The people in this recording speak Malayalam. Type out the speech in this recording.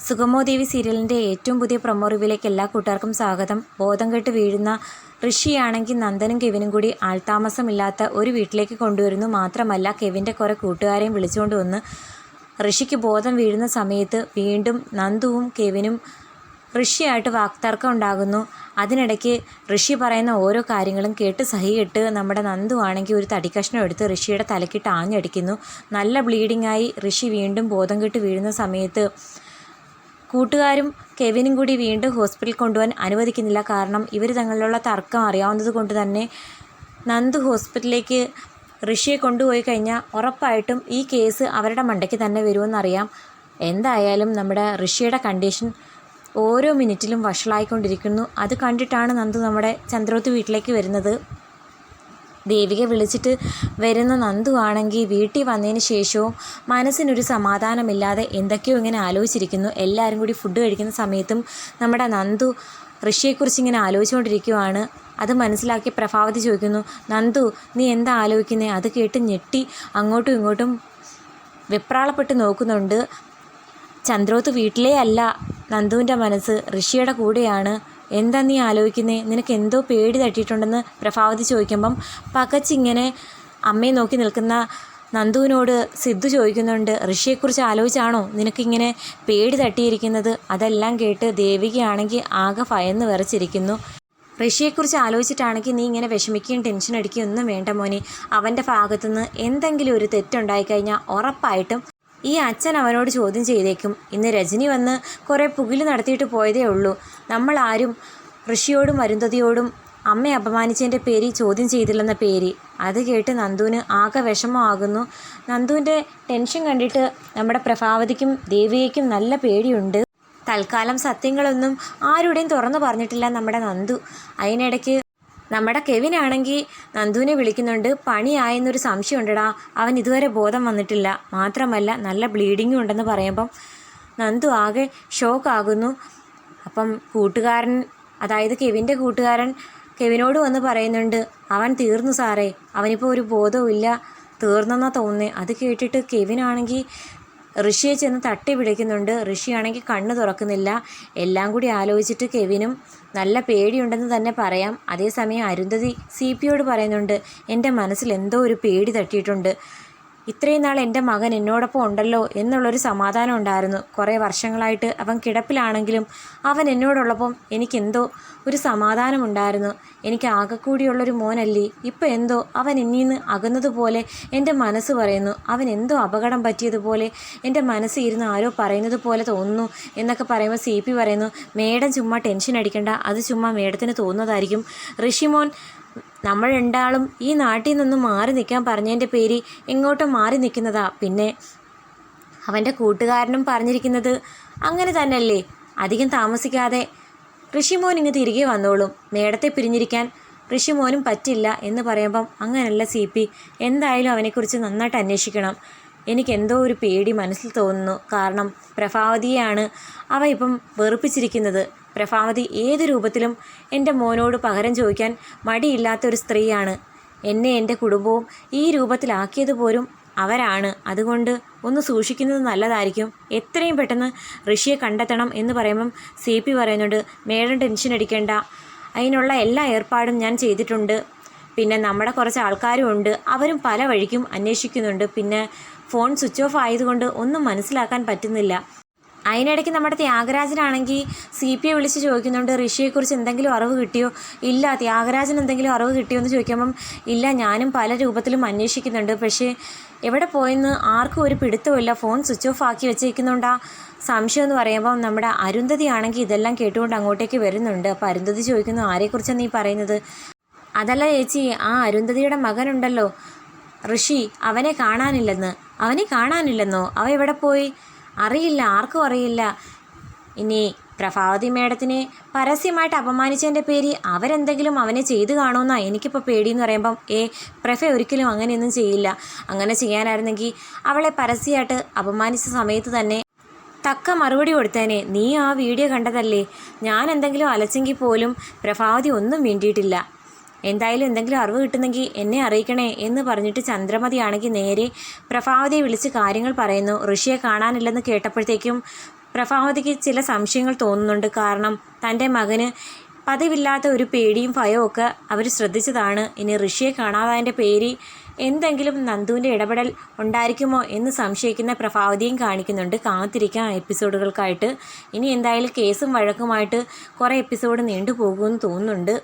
സുഗമോ ദേവി സീരിയലിൻ്റെ ഏറ്റവും പുതിയ പ്രൊമോ റിവ്യൂയിലേക്ക് എല്ലാ കൂട്ടുകാർക്കും സ്വാഗതം. ബോധം കെട്ട് വീഴുന്ന ഋഷിയാണെങ്കിൽ നന്ദനും കെവിനും കൂടി ആൾതാമസമില്ലാത്ത ഒരു വീട്ടിലേക്ക് കൊണ്ടുവരുന്നു. മാത്രമല്ല കെവിൻ്റെ കുറേ കൂട്ടുകാരെയും വിളിച്ചുകൊണ്ട് വന്ന് ഋഷിക്ക് ബോധം വീഴുന്ന സമയത്ത് വീണ്ടും നന്ദുവും കെവിനും ഋഷിയായിട്ട് വാക്തർക്കം ഉണ്ടാകുന്നു. അതിനിടയ്ക്ക് ഋഷി പറയുന്ന ഓരോ കാര്യങ്ങളും കേട്ട് സഹികെട്ട് നമ്മുടെ നന്ദു ആണെങ്കിൽ ഒരു തടിക്കഷ്ണം എടുത്ത് ഋഷിയുടെ തലക്കിട്ട് ആഞ്ഞടിക്കുന്നു. നല്ല ബ്ലീഡിങ്ങായി ഋഷി വീണ്ടും ബോധം കെട്ട് വീഴുന്ന സമയത്ത് കൂട്ടുകാരും കെവിനും കൂടി വീണ്ടും ഹോസ്പിറ്റലിൽ കൊണ്ടുപോകാൻ അനുവദിക്കുന്നില്ല. കാരണം ഇവർ തങ്ങളിലുള്ള തർക്കം അറിയാവുന്നത് കൊണ്ട് തന്നെ നന്ദു ഹോസ്പിറ്റലിലേക്ക് ഋഷിയെ കൊണ്ടുപോയി കഴിഞ്ഞാൽ ഉറപ്പായിട്ടും ഈ കേസ് അവരുടെ മണ്ടയ്ക്ക് തന്നെ വരുമെന്നറിയാം. എന്തായാലും നമ്മുടെ ഋഷിയുടെ കണ്ടീഷൻ ഓരോ മിനിറ്റിലും വഷളായിക്കൊണ്ടിരിക്കുന്നു. അത് കണ്ടിട്ടാണ് നന്ദു നമ്മുടെ ചന്ദ്രോത്ത് വീട്ടിലേക്ക് വരുന്നത്. ദേവികയെ വിളിച്ചിട്ട് വരുന്ന നന്ദു ആണെങ്കിൽ വീട്ടിൽ വന്നതിന് ശേഷവും മനസ്സിനൊരു സമാധാനമില്ലാതെ എന്തൊക്കെയോ ഇങ്ങനെ ആലോചിച്ചിരിക്കുന്നു. എല്ലാവരും കൂടി ഫുഡ് കഴിക്കുന്ന സമയത്തും നമ്മുടെ നന്ദു ഋഷിയെക്കുറിച്ച് ഇങ്ങനെ ആലോചിച്ചുകൊണ്ടിരിക്കുകയാണ്. അത് മനസ്സിലാക്കി പ്രഭാവതി ചോദിക്കുന്നു, നന്ദു നീ എന്താ ആലോചിക്കുന്നത്? അത് കേട്ട് ഞെട്ടി അങ്ങോട്ടും ഇങ്ങോട്ടും വെപ്രാളപ്പെട്ട് നോക്കുന്നുണ്ട്. ചന്ദ്രോത്ത് വീട്ടിലേ അല്ല നന്ദുവിൻ്റെ മനസ്സ്, ഋഷിയുടെ കൂടെയാണ്. എന്താ നീ ആലോചിക്കുന്നേ? നിനക്ക് എന്തോ പേടി തട്ടിയിട്ടുണ്ടെന്ന് പ്രഭാവതി ചോദിക്കുമ്പം പകച്ചിങ്ങനെ അമ്മയെ നോക്കി നിൽക്കുന്ന നന്ദുവിനോട് സിദ്ധു ചോദിക്കുന്നുണ്ട്, ഋഷിയെക്കുറിച്ച് ആലോചിച്ചാണോ നിനക്കിങ്ങനെ പേടി തട്ടിയിരിക്കുന്നത്? അതെല്ലാം കേട്ട് ദേവികയാണെങ്കിൽ ആകെ ഭയന്ന് വിറച്ചിരിക്കുന്നു. ഋഷിയെക്കുറിച്ച് ആലോചിച്ചിട്ടാണെങ്കിൽ നീ ഇങ്ങനെ വിഷമിക്കുകയും ടെൻഷൻ അടിക്കുകയും ഒന്നും വേണ്ട മോനെ. അവൻ്റെ ഭാഗത്തുനിന്ന് എന്തെങ്കിലും ഒരു തെറ്റുണ്ടായിക്കഴിഞ്ഞാൽ ഉറപ്പായിട്ടും ഈ അച്ഛൻ അവനോട് ചോദ്യം ചെയ്തേക്കും. ഇന്ന് രജനി വന്ന് കുറേ പുകില് നടത്തിയിട്ട് പോയതേ ഉള്ളൂ. നമ്മളാരും ഋഷിയോടും അരുന്ധതിയോടും അമ്മയെ അപമാനിച്ചതിൻ്റെ പേര് ചോദ്യം ചെയ്തില്ലെന്ന പേര്. അത് കേട്ട് നന്ദുവിന് ആകെ വിഷമമാകുന്നു. നന്ദുവിൻ്റെ ടെൻഷൻ കണ്ടിട്ട് നമ്മുടെ പ്രഭാവതിക്കും ദേവികയ്ക്കും നല്ല പേടിയുണ്ട്. തൽക്കാലം സത്യങ്ങളൊന്നും ആരുടെയും തുറന്നു പറഞ്ഞിട്ടില്ല നമ്മുടെ നന്ദു. അതിനിടയ്ക്ക് നമ്മുടെ കെവിനാണെങ്കിൽ നന്ദുവിനെ വിളിക്കുന്നുണ്ട്. പണിയായെന്നൊരു സംശയം ഉണ്ടടാ, അവൻ ഇതുവരെ ബോധം വന്നിട്ടില്ല, മാത്രമല്ല നല്ല ബ്ലീഡിങ്ങും ഉണ്ടെന്ന് പറയുമ്പം നന്ദു ആകെ ഷോക്കാകുന്നു. അപ്പം കൂട്ടുകാരൻ, അതായത് കെവിൻ്റെ കൂട്ടുകാരൻ കെവിനോട് വന്ന് പറയുന്നുണ്ട്, അവൻ തീർന്നു സാറേ, അവനിപ്പോൾ ഒരു ബോധവും ഇല്ല, തീർന്നെന്നാണ് തോന്നുന്നത്. അത് കേട്ടിട്ട് കെവിനാണെങ്കിൽ ഋഷിയെ ചെന്ന് തട്ടി പിടിക്കുന്നുണ്ട്. ഋഷിയാണെങ്കിൽ കണ്ണ് തുറക്കുന്നില്ല. എല്ലാം കൂടി ആലോചിച്ചിട്ട് കെവിനും നല്ല പേടിയുണ്ടെന്ന് തന്നെ പറയാം. അതേസമയം അരുന്ധതി CPയോട് പറയുന്നുണ്ട്, എൻ്റെ മനസ്സിൽ എന്തോ ഒരു പേടി തട്ടിയിട്ടുണ്ട്. ഇത്രയും നാൾ എൻ്റെ മകൻ എന്നോടൊപ്പം ഉണ്ടല്ലോ എന്നുള്ളൊരു സമാധാനം ഉണ്ടായിരുന്നു. കുറേ വർഷങ്ങളായിട്ട് അവൻ കിടപ്പിലാണെങ്കിലും അവൻ എന്നോടുള്ളപ്പം എനിക്കെന്തോ ഒരു സമാധാനമുണ്ടായിരുന്നു. എനിക്ക് ആകെക്കൂടിയുള്ളൊരു മോനല്ലേ, ഇപ്പം എന്തോ അവൻ എന്നിൽ നിന്ന് അകന്നതുപോലെ എൻ്റെ മനസ്സ് പറയുന്നു. അവൻ എന്തോ അപകടം പറ്റിയതുപോലെ എൻ്റെ മനസ്സ് ഇരുന്ന് ആരോ പറയുന്നത് പോലെ തോന്നുന്നു എന്നൊക്കെ പറയുമ്പോൾ CP പറയുന്നു, മേഡം ചുമ്മാ ടെൻഷൻ അടിക്കണ്ട, അത് ചുമ്മാ മേഡത്തിന് തോന്നുന്നതായിരിക്കും. ഋഷിമോൻ നമ്മൾ രണ്ടാളും ഈ നാട്ടിൽ നിന്നും മാറി നിൽക്കാൻ പറഞ്ഞതിൻ്റെ പേര് എങ്ങോട്ടും മാറി നിൽക്കുന്നതാ. പിന്നെ അവൻ്റെ കൂട്ടുകാരനും പറഞ്ഞിരിക്കുന്നത് അങ്ങനെ തന്നെയല്ലേ, അധികം താമസിക്കാതെ ഋഷിമോൻ ഇങ്ങ് തിരികെ വന്നോളും, മേഡത്തെ പിരിഞ്ഞിരിക്കാൻ ഋഷിമോനും പറ്റില്ല എന്ന് പറയുമ്പം അങ്ങനെയല്ല CP, എന്തായാലും അവനെക്കുറിച്ച് നന്നായിട്ട് അന്വേഷിക്കണം. എനിക്കെന്തോ ഒരു പേടി മനസ്സിൽ തോന്നുന്നു. കാരണം പ്രഭാവതിയെയാണ് അവ ഇപ്പം വെറുപ്പിച്ചിരിക്കുന്നത്. പ്രഭാവതി ഏത് രൂപത്തിലും എൻ്റെ മോനോട് പകരം ചോദിക്കാൻ മടിയില്ലാത്തൊരു സ്ത്രീയാണ്. എന്നെ എൻ്റെ കുടുംബവും ഈ രൂപത്തിലാക്കിയത് പോലും അവരാണ്. അതുകൊണ്ട് ഒന്ന് സൂക്ഷിക്കുന്നത് നല്ലതായിരിക്കും. എത്രയും പെട്ടെന്ന് ഋഷിയെ കണ്ടെത്തണം എന്ന് പറയുമ്പം CP പറയുന്നുണ്ട്, മേഡം ടെൻഷൻ അടിക്കേണ്ട, അതിനുള്ള എല്ലാ ഏർപ്പാടും ഞാൻ ചെയ്തിട്ടുണ്ട്. പിന്നെ നമ്മുടെ കുറച്ച് ആൾക്കാരും ഉണ്ട്, അവരും പല വഴിക്കും അന്വേഷിക്കുന്നുണ്ട്. പിന്നെ ഫോൺ സ്വിച്ച് ഓഫ് ആയതുകൊണ്ട് ഒന്നും മനസ്സിലാക്കാൻ പറ്റുന്നില്ല. അതിനിടയ്ക്ക് നമ്മുടെ ത്യാഗരാജനാണെങ്കിൽ CPയെ വിളിച്ച് ചോദിക്കുന്നുണ്ട്, ഋഷിയെക്കുറിച്ച് എന്തെങ്കിലും അറിവ് കിട്ടിയോ? ഇല്ല. ത്യാഗരാജൻ എന്തെങ്കിലും അറിവ് കിട്ടിയോ എന്ന് ചോദിക്കുമ്പം ഇല്ല, ഞാനും പല രൂപത്തിലും അന്വേഷിക്കുന്നുണ്ട്, പക്ഷേ എവിടെ പോയെന്ന് ആർക്കും ഒരു പിടുത്തമില്ല, ഫോൺ സ്വിച്ച് ഓഫ് ആക്കി വെച്ചേക്കുന്നുണ്ടാ സംശയം എന്ന് പറയുമ്പം നമ്മുടെ അരുന്ധതി ആണെങ്കിൽ ഇതെല്ലാം കേട്ടുകൊണ്ട് അങ്ങോട്ടേക്ക് വരുന്നുണ്ട്. അപ്പോൾ അരുന്ധതി ചോദിക്കുന്നു, ആരെക്കുറിച്ചാണ് നീ പറയുന്നത്? അതല്ല ചേച്ചി, ആ അരുന്ധതിയുടെ മകനുണ്ടല്ലോ ഋഷി, അവനെ കാണാനില്ലെന്നോ? അവ എവിടെ പോയി? അറിയില്ല, ആർക്കും അറിയില്ല. ഇനി പ്രഭാവതി മേഡത്തിനെ പരസ്യമായിട്ട് അപമാനിച്ചതിൻ്റെ പേര് അവരെന്തെങ്കിലും അവനെ ചെയ്തു കാണുമെന്നാണ് എനിക്കിപ്പോൾ പേടിയെന്ന് പറയുമ്പം പ്രഭ ഒരിക്കലും അങ്ങനെയൊന്നും ചെയ്യില്ല. അങ്ങനെ ചെയ്യാനായിരുന്നെങ്കിൽ അവളെ പരസ്യമായിട്ട് അപമാനിച്ച സമയത്ത് തന്നെ തക്ക മറുപടി കൊടുത്തേനെ. നീ ആ വീഡിയോ കണ്ടതല്ലേ? ഞാൻ എന്തെങ്കിലും അലച്ചെങ്കിൽ പോലും പ്രഭാവതി ഒന്നും വേണ്ടിയിട്ടില്ല. എന്തായാലും എന്തെങ്കിലും അറിവ് കിട്ടുന്നെങ്കിൽ എന്നെ അറിയിക്കണേ എന്ന് പറഞ്ഞിട്ട് ചന്ദ്രമതിയാണെങ്കിൽ നേരെ പ്രഭാവതിയെ വിളിച്ച് കാര്യങ്ങൾ പറയുന്നു. ഋഷിയെ കാണാനില്ലെന്ന് കേട്ടപ്പോഴത്തേക്കും പ്രഭാവതിക്ക് ചില സംശയങ്ങൾ തോന്നുന്നുണ്ട്. കാരണം തൻ്റെ മകന് പതിവില്ലാത്ത ഒരു പേടിയും ഭയവും ഒക്കെ അവർ ശ്രദ്ധിച്ചതാണ്. ഇനി ഋഷിയെ കാണാതായതിൻ്റെ പേരിൽ എന്തെങ്കിലും നന്ദുവിൻ്റെ ഇടപെടൽ ഉണ്ടായിരിക്കുമോ എന്ന് സംശയിക്കുന്ന പ്രഭാവതിയും കാണിക്കുന്നുണ്ട്. കാത്തിരിക്കാം എപ്പിസോഡുകൾക്കായിട്ട്. ഇനി എന്തായാലും കേസും വഴക്കുമായിട്ട് കുറേ എപ്പിസോഡ് നീണ്ടു പോകുമെന്ന് തോന്നുന്നുണ്ട്.